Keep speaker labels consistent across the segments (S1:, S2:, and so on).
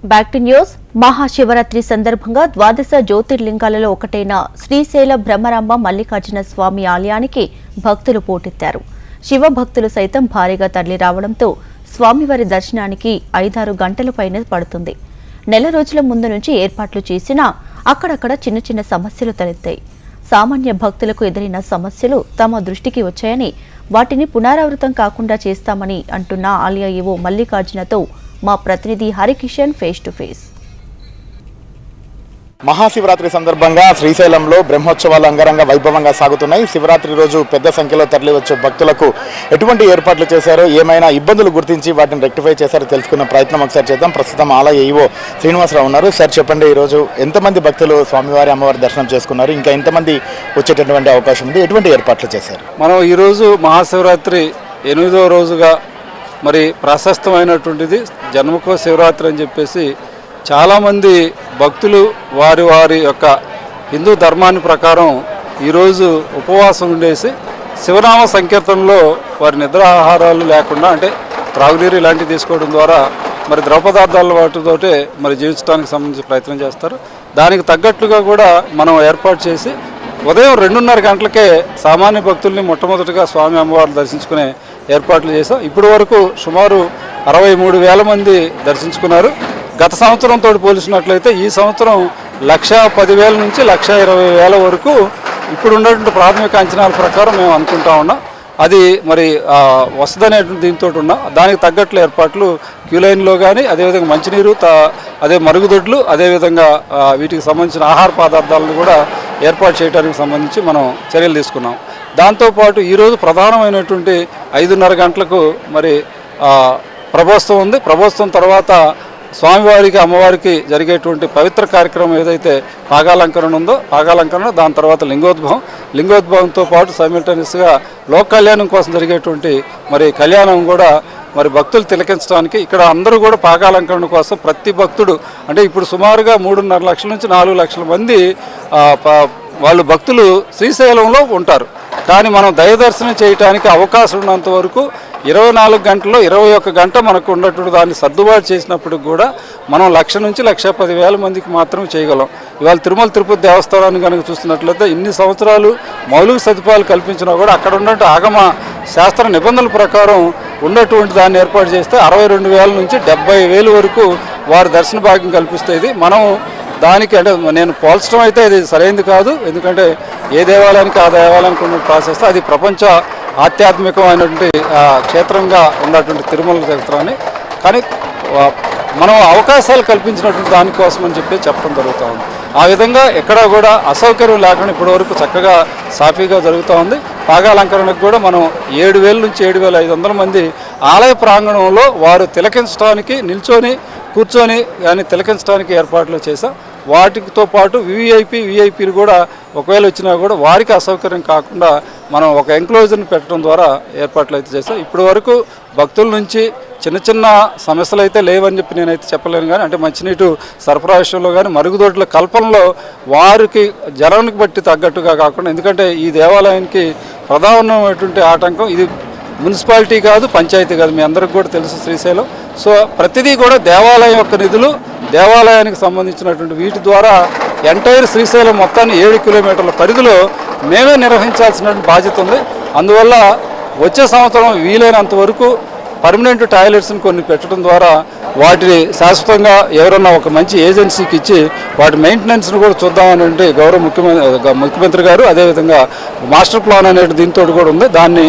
S1: Back to news. Mahashivratri సందర్భంగా ద్వాదశ జ్యోతిర్లింగాలలో ఒకటైన శ్రీశైల బ్రహ్మరాంబ మల్లికార్జున స్వామి ఆలయానికి భక్తులు పోటెత్తారు. శివ భక్తులు సైతం భారీగా తరలి రావడంతో స్వామివారి దర్శనానికి 5-6 గంటల పైన పడుతుంది. నెల రోజుల ముందు నుంచి ఏర్పాట్లు చేసినా అక్కడక్కడ చిన్న చిన్న సమస్యలు తలెత్తాయి. సామాన్య భక్తులకు ఎదురైన సమస్యలు తమ దృష్టికి వచ్చాయని, వాటిని పునరావృతం కాకుండా చేస్తామని అంటున్న ఆలయ ఈవో మల్లికార్జునతో మా ప్రతినిధి Harikishan face to face.
S2: Mahashivratri సందర్భంగా శ్రీశైలంలో బ్రహ్మోత్సవాలు అంగరంగ వైభవంగా సాగుతున్నాయి. శివరాత్రి రోజు పెద్ద సంఖ్యలో తరలివచ్చే భక్తులకు ఎటువంటి ఏర్పాట్లు చేశారో, ఏమైనా ఇబ్బందులు గుర్తించి వాటిని రెక్టిఫై చేశారో తెలుసుకున్న ప్రయత్నం ఒకసారి చేద్దాం. ప్రస్తుతం ఆలయ ఈవో శ్రీనివాసరావు ఉన్నారు. సార్ చెప్పండి, ఈరోజు ఎంతమంది భక్తులు స్వామివారి అమ్మవారి దర్శనం చేసుకున్నారు, ఇంకా ఎంతమంది వచ్చేటటువంటి అవకాశం ఉంది, ఎటువంటి ఏర్పాట్లు చేశారు?
S3: మనం ఈరోజు మహాశివరాత్రి 8వ రోజుగా మరి ప్రశస్తమైనటువంటిది జన్మకో శివరాత్రి అని చెప్పేసి చాలామంది భక్తులు వారి వారి యొక్క హిందూ ధర్మాన్ని ప్రకారం ఈరోజు ఉపవాసం ఉండేసి శివనామ సంకీర్తనలో వారి నిద్ర ఆహారాలు లేకుండా, అంటే త్రాగునీరు ఇలాంటివి తీసుకోవడం ద్వారా మరి ద్రవ పదార్థాల వాటితోటే మరి జీవించడానికి సంబంధించి ప్రయత్నం చేస్తారు. దానికి తగ్గట్లుగా కూడా మనం ఏర్పాటు చేసి ఉదయం 2:30 గంటలకే సామాన్య భక్తుల్ని మొట్టమొదటిగా స్వామి అమ్మవారిని దర్శించుకునే ఏర్పాట్లు చేశాం. ఇప్పటి వరకు సుమారు 63,000 మంది దర్శించుకున్నారు. గత సంవత్సరంతో పోల్చినట్లయితే ఈ సంవత్సరం 1,10,000 నుంచి 1,20,000 వరకు ఇప్పుడు ఉన్నటువంటి ప్రాథమిక అంచనాల ప్రకారం మేము అనుకుంటా ఉన్నాం. అది మరి వస్తుందనేటువంటి దీంతో ఉన్నా దానికి తగ్గట్లు ఏర్పాట్లు క్యూలైన్లో కానీ, అదేవిధంగా మంచినీరు, అదే మరుగుదొడ్లు, అదేవిధంగా వీటికి సంబంధించిన ఆహార పదార్థాలను కూడా ఏర్పాటు చేయడానికి సంబంధించి మనం చర్యలు తీసుకున్నాం. దాంతోపాటు ఈరోజు ప్రధానమైనటువంటి 5:30 గంటలకు మరి ప్రభోత్సవం ఉంది. ప్రభోత్సవం తర్వాత స్వామివారికి అమ్మవారికి జరిగేటువంటి పవిత్ర కార్యక్రమం ఏదైతే పాగాలంకరణ ఉందో, పాగాలంకరణ, దాని తర్వాత లింగోద్భవంతో పాటు సైమిల్టేనియస్గా లోక కళ్యాణం కోసం జరిగేటువంటి మరి కళ్యాణం కూడా మరి భక్తులు తిలకించడానికి ఇక్కడ అందరూ కూడా పాగాలంకరణ కోసం ప్రతి భక్తుడు, అంటే ఇప్పుడు సుమారుగా 3.5 లక్షల నుంచి 4 లక్షల మంది వాళ్ళు భక్తులు శ్రీశైలంలో ఉంటారు. కానీ మనం దైవదర్శనం చేయడానికి అవకాశం ఉన్నంత వరకు 24 గంటల్లో 21 గంట మనకు ఉన్నటువంటి దాన్ని సర్దుబాటు చేసినప్పటికి కూడా మనం 1,00,000 నుంచి 1,10,000 మందికి మాత్రం చేయగలం. ఇవాళ తిరుమల తిరుపతి దేవస్థానాన్ని కనుక చూస్తున్నట్లయితే ఇన్ని సంవత్సరాలు మౌలిక సదుపాయాలు కల్పించినా కూడా అక్కడ ఉన్నటువంటి ఆగమ శాస్త్ర నిబంధనల ప్రకారం ఉన్నటువంటి దాన్ని ఏర్పాటు చేస్తే 62,000 నుంచి 70,000 వరకు వారి దర్శన భాగ్యం కల్పిస్తుంది. మనం దానికి, అంటే నేను పోల్చడం అయితే ఇది సరైనది కాదు. ఎందుకంటే ఏ దేవాలయానికి ఆ దేవాలయానికి ఉన్న ప్రాసెస్ అది ప్రపంచ ఆధ్యాత్మికమైనటువంటి క్షేత్రంగా ఉన్నటువంటి తిరుమల క్షేత్రాన్ని, కానీ మనం అవకాశాలు కల్పించినటువంటి దానికోసం అని చెప్పడం జరుగుతూ ఉంది. ఆ విధంగా ఎక్కడా కూడా అసౌకర్యం లేకుండా ఇప్పటివరకు చక్కగా సాఫీగా జరుగుతూ ఉంది. పాగాలంకరణకు కూడా మనం 7,000 నుంచి 7,500 మంది ఆలయ ప్రాంగణంలో వారు తిలకించడానికి, నిల్చొని కూర్చొని కానీ తిలకించడానికి ఏర్పాట్లు చేశాం. వాటితో పాటు విఐపీలు కూడా ఒకవేళ వచ్చినా కూడా వారికి అసౌకర్యం కాకుండా మనం ఒక ఎంక్లోజర్ని పెట్టడం ద్వారా ఏర్పాట్లు అయితే చేస్తాం. ఇప్పటి వరకు భక్తుల నుంచి చిన్న చిన్న సమస్యలు అయితే లేవని చెప్పి నేనైతే చెప్పలేను. కానీ అంటే మంచినీటి సరఫరా విషయంలో కానీ, మరుగుదొడ్ల కల్పనలో వారికి జనానికి బట్టి తగ్గట్టుగా కాకుండా, ఎందుకంటే ఈ దేవాలయానికి ప్రధానమైనటువంటి ఆటంకం ఇది మున్సిపాలిటీ కాదు, పంచాయతీ కాదు, మీ అందరికి కూడా తెలుసు శ్రీశైలం. సో ప్రతిదీ కూడా దేవాలయం యొక్క నిధులు, దేవాలయానికి సంబంధించినటువంటి వీటి ద్వారా ఎంటైర్ శ్రీశైలం మొత్తాన్ని 7 కిలోమీటర్ల పరిధిలో మేమే నిర్వహించాల్సినటువంటి బాధ్యత ఉంది. అందువల్ల వచ్చే సంవత్సరం వీలైనంత వరకు పర్మనెంట్ టాయిలెట్స్ని కొన్ని పెట్టడం ద్వారా వాటిని శాశ్వతంగా ఎవరన్నా ఒక మంచి ఏజెన్సీకి ఇచ్చి వాటి మెయింటెనెన్స్ని కూడా చూద్దామని గౌరవ ముఖ్యమంత్రి గారు, అదేవిధంగా మాస్టర్ ప్లాన్ అనే దీంతో కూడా ఉంది. దాన్ని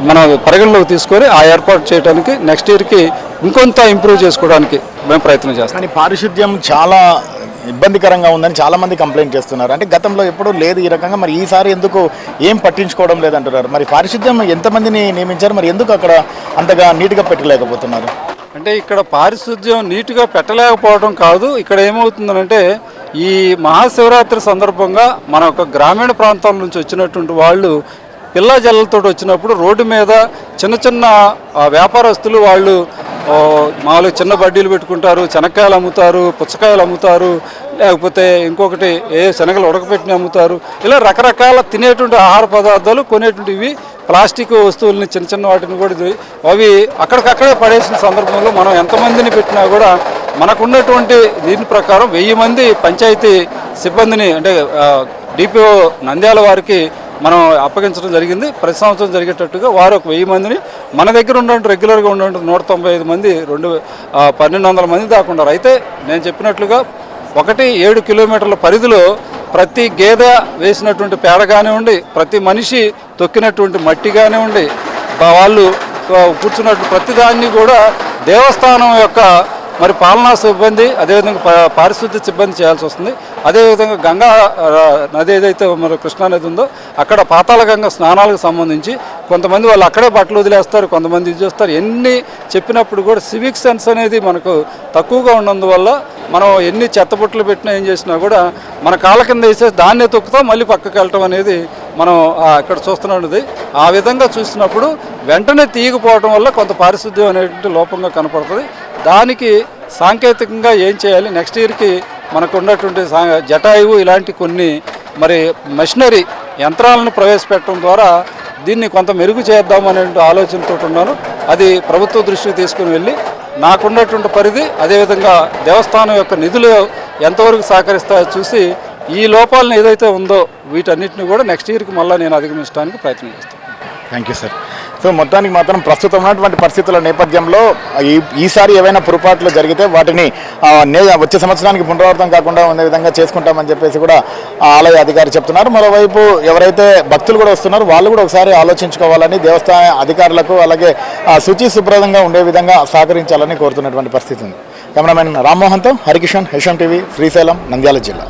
S3: మనం పరిగణలోకి తీసుకొని ఆ ఏర్పాటు చేయడానికి నెక్స్ట్ ఇయర్కి ఇంకొంత ఇంప్రూవ్ చేసుకోవడానికి మేము ప్రయత్నం చేస్తాం.
S2: కానీ పారిశుద్ధ్యం చాలా ఇబ్బందికరంగా ఉందని చాలామంది కంప్లైంట్ చేస్తున్నారు. అంటే గతంలో ఎప్పుడూ లేదు ఈ రకంగా, మరి ఈసారి ఎందుకు ఏం పట్టించుకోవడం లేదంటున్నారు. మరి పారిశుద్ధ్యం ఎంతమందిని నియమించారు, మరి ఎందుకు అక్కడ అంతగా నీట్గా పెట్టలేకపోతున్నారు?
S3: అంటే ఇక్కడ పారిశుద్ధ్యం నీట్గా పెట్టలేకపోవడం కాదు, ఇక్కడ ఏమవుతుందంటే ఈ మహాశివరాత్రి సందర్భంగా మన ఒక గ్రామీణ ప్రాంతాల నుంచి వచ్చినటువంటి వాళ్ళు పిల్ల జల్లలతో వచ్చినప్పుడు రోడ్డు మీద చిన్న చిన్న వ్యాపారస్తులు వాళ్ళు మామూలుగా చిన్న బడ్డీలు పెట్టుకుంటారు, శనక్కాయలు అమ్ముతారు, పుచ్చకాయలు అమ్ముతారు, లేకపోతే ఇంకొకటి శనగలు ఉడకపెట్టిన అమ్ముతారు. ఇలా రకరకాల తినేటువంటి ఆహార పదార్థాలు కొనేటువంటివి ప్లాస్టిక్ వస్తువుల్ని చిన్న చిన్న వాటిని కూడా అవి అక్కడికక్కడే పడేసిన సందర్భంలో మనం ఎంతమందిని పెట్టినా కూడా మనకున్నటువంటి దీని ప్రకారం 1000 మంది పంచాయతీ సిబ్బందిని అంటే డిపిఓ నంద్యాల వారికి మనం అప్పగించడం జరిగింది. ప్రతి సంవత్సరం జరిగేటట్టుగా వారు ఒక 1000 మందిని మన దగ్గర ఉన్నట్టు రెగ్యులర్గా ఉన్నట్టు 195 మంది 1200 మంది దాకా ఉన్నారు. అయితే నేను చెప్పినట్లుగా 7 కిలోమీటర్ల పరిధిలో ప్రతి గేదె వేసినటువంటి పేడ కానివ్వండి, ప్రతి మనిషి తొక్కినటువంటి మట్టి కానివ్వండి, వాళ్ళు కూర్చున్నట్టు ప్రతిదాన్ని కూడా దేవస్థానం యొక్క మరి పాలనా సిబ్బంది అదేవిధంగా పారిశుద్ధ్య సిబ్బంది చేయాల్సి వస్తుంది. అదేవిధంగా గంగా నది ఏదైతే మరి కృష్ణా నది ఉందో అక్కడ పాతాళ గంగ స్నానాలకు సంబంధించి కొంతమంది వాళ్ళు అక్కడే బట్టలు వదిలేస్తారు, కొంతమంది ఇది చేస్తారు. ఎన్ని చెప్పినప్పుడు కూడా సివిక్ సెన్స్ అనేది మనకు తక్కువగా ఉన్నందువల్ల మనం ఎన్ని చెత్తబుట్టలు పెట్టినా ఏం చేసినా కూడా మన కాళ్ళ కింద వేసేసి దాన్నే తొక్కుతాం, మళ్ళీ పక్కకి వెళ్ళటం అనేది మనం ఇక్కడ చూస్తున్నది. ఆ విధంగా చూసినప్పుడు వెంటనే తీయకపోవడం వల్ల కొంత పారిశుద్ధ్యం అనేటువంటి లోపంగా కనపడుతుంది. దానికి సాంకేతికంగా ఏం చేయాలి, నెక్స్ట్ ఇయర్కి మనకు ఉన్నటువంటి జటాయువు ఇలాంటి కొన్ని మరి మెషినరీ యంత్రాలను ప్రవేశపెట్టడం ద్వారా దీన్ని కొంత మెరుగు చేద్దామనే ఆలోచనతో ఉన్నాను. అది ప్రభుత్వ దృష్టికి తీసుకుని వెళ్ళి నాకున్నటువంటి పరిధి అదేవిధంగా దేవస్థానం యొక్క నిధులు ఎంతవరకు సహకరిస్తాయో చూసి ఈ లోపాలను ఏదైతే ఉందో వీటన్నిటిని కూడా నెక్స్ట్ ఇయర్కి మళ్ళీ నేను అధిగమించడానికి ప్రయత్నం చేస్తాను.
S2: Thank you sir. సో మొత్తానికి మాత్రం ప్రస్తుతం ఉన్నటువంటి పరిస్థితుల నేపథ్యంలో ఈసారి ఏవైనా పొరపాట్లు జరిగితే వాటిని వచ్చే సంవత్సరానికి పునరావృతం కాకుండా ఉండే విధంగా చేసుకుంటామని చెప్పేసి కూడా ఆలయ అధికారి చెప్తున్నారు. మరోవైపు ఎవరైతే భక్తులు కూడా వస్తున్నారో వాళ్ళు కూడా ఒకసారి ఆలోచించుకోవాలని దేవస్థాన అధికారులకు అలాగే శుచి శుభ్రంగా ఉండే విధంగా సహకరించాలని కోరుతున్నటువంటి పరిస్థితి ఉంది. కెమెరామెన్ రామ్మోహన్తో హరికిషన్, హెచ్ఎం టీవీ, శ్రీశైలం, నంద్యాల జిల్లా.